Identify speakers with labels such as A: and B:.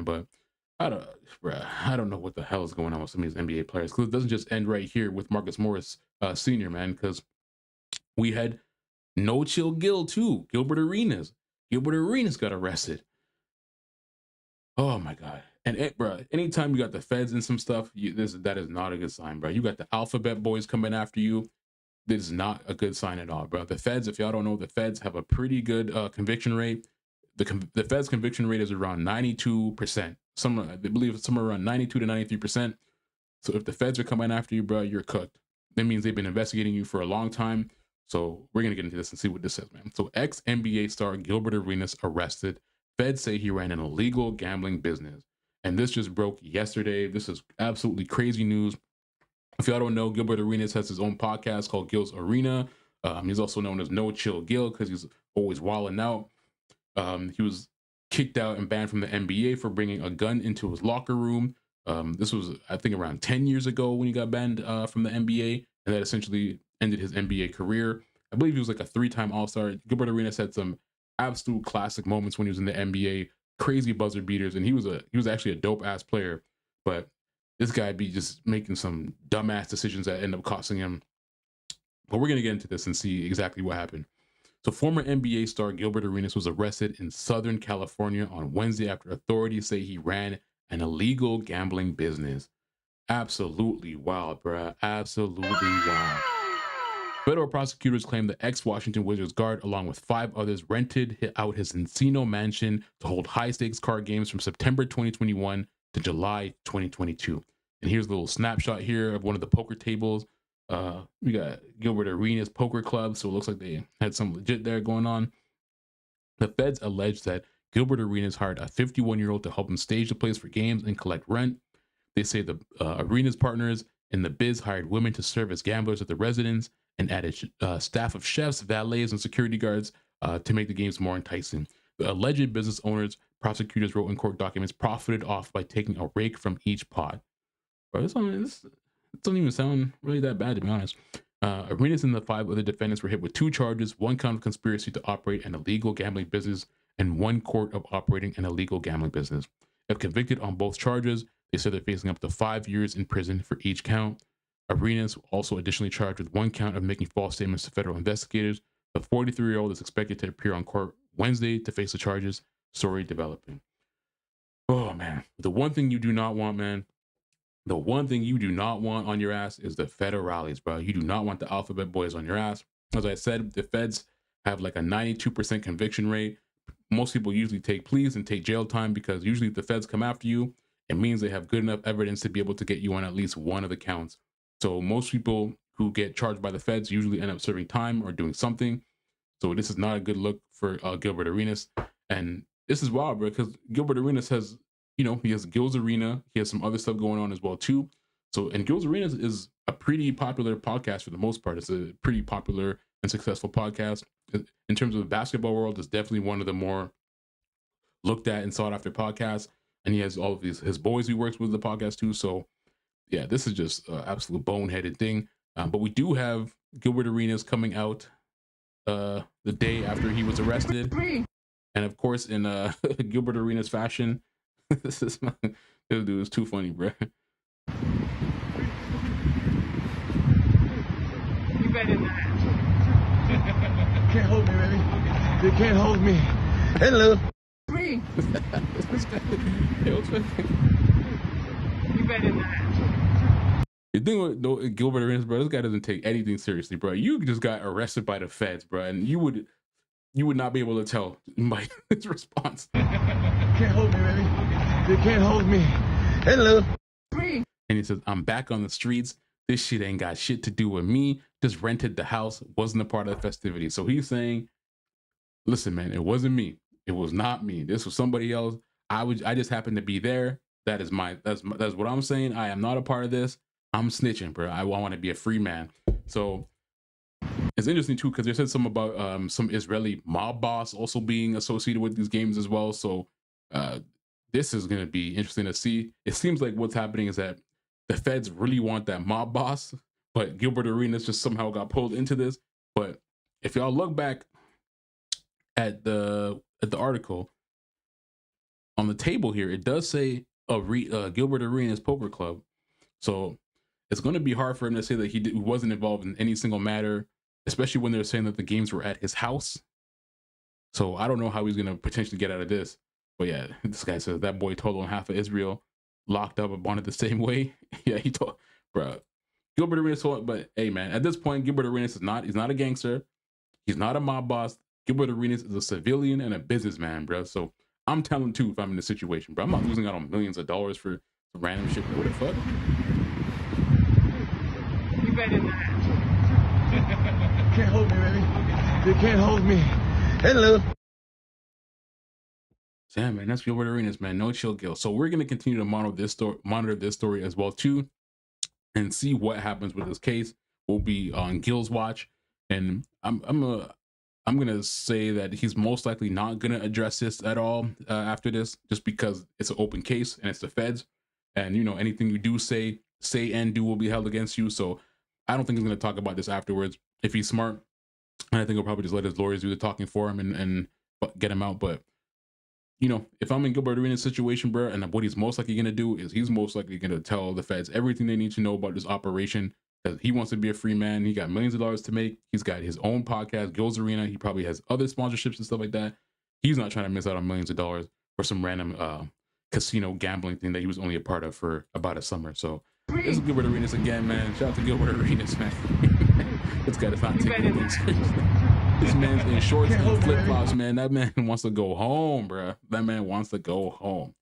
A: man. But I don't, bruh, I don't know what the hell is going on with some of these NBA players, because it doesn't just end right here with Marcus Morris Senior, man. Because we had No Chill Gil too, Gilbert Arenas. Gilbert Arenas got arrested. Oh my god! And bro, anytime you got the feds and some stuff, that is not a good sign, bro. You got the alphabet boys coming after you. This is not a good sign at all, bro. The feds, if y'all don't know, the feds have a pretty good conviction rate. The feds conviction rate is around 92%. They believe it's somewhere around 92 to 93%. So if the feds are coming after you, bro, you're cooked. That means they've been investigating you for a long time. So we're gonna get into this and see what this says, man. So ex NBA star Gilbert Arenas arrested. Feds say he ran an illegal gambling business, and this just broke yesterday. This is absolutely crazy news. If y'all don't know, Gilbert Arenas has his own podcast called Gil's Arena. He's also known as No Chill Gil because he's always wilding out. He was kicked out and banned from the NBA for bringing a gun into his locker room. This was, I think, around 10 years ago when he got banned from the NBA, and that essentially ended his NBA career. I believe he was like a 3-time All-Star. Gilbert Arenas had some absolute classic moments when he was in the NBA, crazy buzzer beaters, and he was actually a dope ass player. But this guy be just making some dumbass decisions that end up costing him. But we're gonna get into this and see exactly what happened. So former NBA star Gilbert Arenas was arrested in Southern California on Wednesday after authorities say he ran an illegal gambling business. Absolutely wild, bruh. Absolutely wild. Federal prosecutors claim the ex-Washington Wizards guard, along with 5 others, rented out his Encino mansion to hold high-stakes card games from September 2021 to July 2022. And here's a little snapshot here of one of the poker tables. We got Gilbert Arenas Poker Club, so it looks like they had some legit there going on. The feds allege that Gilbert Arenas hired a 51-year-old to help him stage the place for games and collect rent. They say the Arenas partners in the biz hired women to serve as gamblers at the residence and added staff of chefs, valets, and security guards to make the games more enticing. The alleged business owners, prosecutors wrote in court documents, profited off by taking a rake from each pot. Bro, this doesn't even sound really that bad, to be honest. Arenas and the 5 other defendants were hit with 2 charges: 1 count of conspiracy to operate an illegal gambling business and 1 count of operating an illegal gambling business. If convicted on both charges, they said they're facing up to 5 years in prison for each count. Arenas also additionally charged with 1 count of making false statements to federal investigators. The 43-year-old is expected to appear on court Wednesday to face the charges. Story developing. Oh man, the one thing you do not want, man, the one thing you do not want on your ass is the federales, bro. You do not want the alphabet boys on your ass. As I said, the feds have like a 92% conviction rate. Most people usually take pleas and take jail time because usually if the feds come after you, it means they have good enough evidence to be able to get you on at least one of the counts. So most people who get charged by the feds usually end up serving time or doing something. So this is not a good look for Gilbert Arenas. And this is wild, bro, because Gilbert Arenas has, he has Gil's Arena. He has some other stuff going on as well, too. So, and Gil's Arena is a pretty popular podcast for the most part. It's a pretty popular and successful podcast. In terms of the basketball world, it's definitely one of the more looked at and sought after podcasts. And he has all of his boys he works with the podcast, too. So, yeah, this is just an absolute boneheaded thing. But we do have Gilbert Arenas coming out the day after he was arrested. And of course, in Gilbert Arenas fashion, this dude is too funny, bro.
B: You better not.
C: Can't hold me, baby. You can't hold me. Hello.
B: Me.
A: This guy,
B: You better not.
A: the thing with Gilbert Arenas, bro, this guy doesn't take anything seriously, bro. You just got arrested by the feds, bro, and you would not be able to tell by his response.
C: Can't hold me, baby. You can't hold me. Hello.
B: Me.
A: And he says, "I'm back on the streets. This shit ain't got shit to do with me. Just rented the house. Wasn't a part of the festivity." So he's saying, listen, man, it wasn't me. It was not me. This was somebody else. I just happened to be there. That's what I'm saying. I am not a part of this. I'm snitching, bro. I want to be a free man. So it's interesting too, because they said something about some Israeli mob boss also being associated with these games as well. So this is going to be interesting to see. It seems like what's happening is that the feds really want that mob boss, but Gilbert Arenas just somehow got pulled into this. But if y'all look back at the article, on the table here, it does say Gilbert Arenas Poker Club. So it's going to be hard for him to say that he wasn't involved in any single matter, especially when they're saying that the games were at his house. So I don't know how he's going to potentially get out of this. But yeah, this guy says that boy told on half of Israel, locked up and bonded the same way. Yeah, he told, bro. Gilbert Arenas told, but hey, man, at this point, Gilbert Arenas he's not a gangster. He's not a mob boss. Gilbert Arenas is a civilian and a businessman, bro. So I'm telling too if I'm in this situation, bro. I'm not losing out on millions of dollars for some random shit. What the fuck?
B: You better not.
C: Can't hold me, baby. They can't hold me. Hello.
A: Yeah, man, that's Gilbert Arenas, man. No chill, Gil. So we're gonna continue to monitor this story as well too, and see what happens with this case. We'll be on Gil's watch, and I'm gonna say that he's most likely not gonna address this at all after this, just because it's an open case and it's the feds, and you know anything you do say and do will be held against you. So I don't think he's gonna talk about this afterwards. If he's smart, and I think he'll probably just let his lawyers do the talking for him and get him out. But you know, if I'm in Gilbert Arenas' situation, bro, and what he's most likely gonna do is he's most likely gonna tell the feds everything they need to know about this operation. Because he wants to be a free man. He got millions of dollars to make. He's got his own podcast, Gil's Arena. He probably has other sponsorships and stuff like that. He's not trying to miss out on millions of dollars for some random casino gambling thing that he was only a part of for about a summer. So this is Gilbert Arenas again, man. Shout out to Gilbert Arenas, man. This guy does not take anything seriously. This man's in shorts and flip-flops, man. That man wants to go home, bro. That man wants to go home.